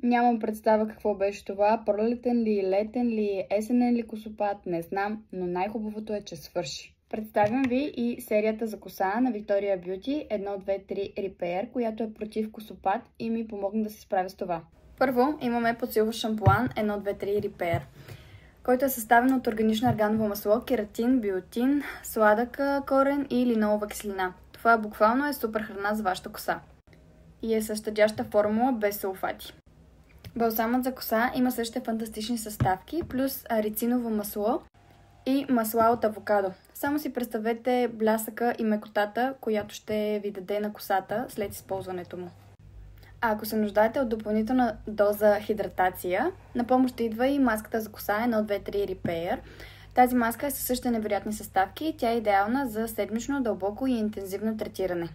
Нямам представа какво беше това, пролетен ли, летен ли, есенен ли косопад, не знам, но най-хубавото е, че свърши. Представям ви и серията за коса на Victoria Beauty 123 Repair, която е против косопад и ми помогна да се справя с това. Първо имаме подсилващ шампуан 123 Repair, който е съставен от органично арганово масло, кератин, биотин, сладък корен и линолова киселина. Това буквално е супер храна за вашата коса и е със щадяща формула без сулфати. Балсамът за коса има същите фантастични съставки, плюс рициново масло и масла от авокадо. Само си представете блясъка и мекотата, която ще ви даде на косата след използването му. А ако се нуждаете от допълнителна доза хидратация, на помощ идва и маската за коса 123 Repair. Тази маска е със същите невероятни съставки и тя е идеална за седмично, дълбоко и интензивно третиране.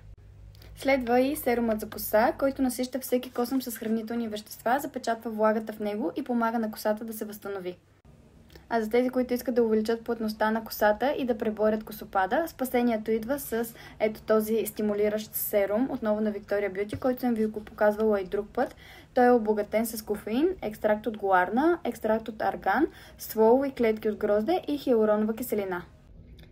Следва и серумът за коса, който насища всеки косъм с хранителни вещества, запечатва влагата в него и помага на косата да се възстанови. А за тези, които искат да увеличат плътността на косата и да преборят косопада, спасението идва с ето този стимулиращ серум, отново на Victoria Beauty, който съм ви го показвала и друг път. Той е обогатен с кофеин, екстракт от гуарна, екстракт от арган, стволови клетки от грозде и хиалуронова киселина.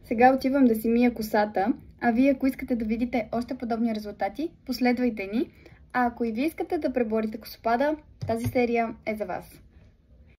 Сега отивам да си мия косата, а вие, ако искате да видите още подобни резултати, последвайте ни. А ако и вие искате да преборите косопада, тази серия е за вас.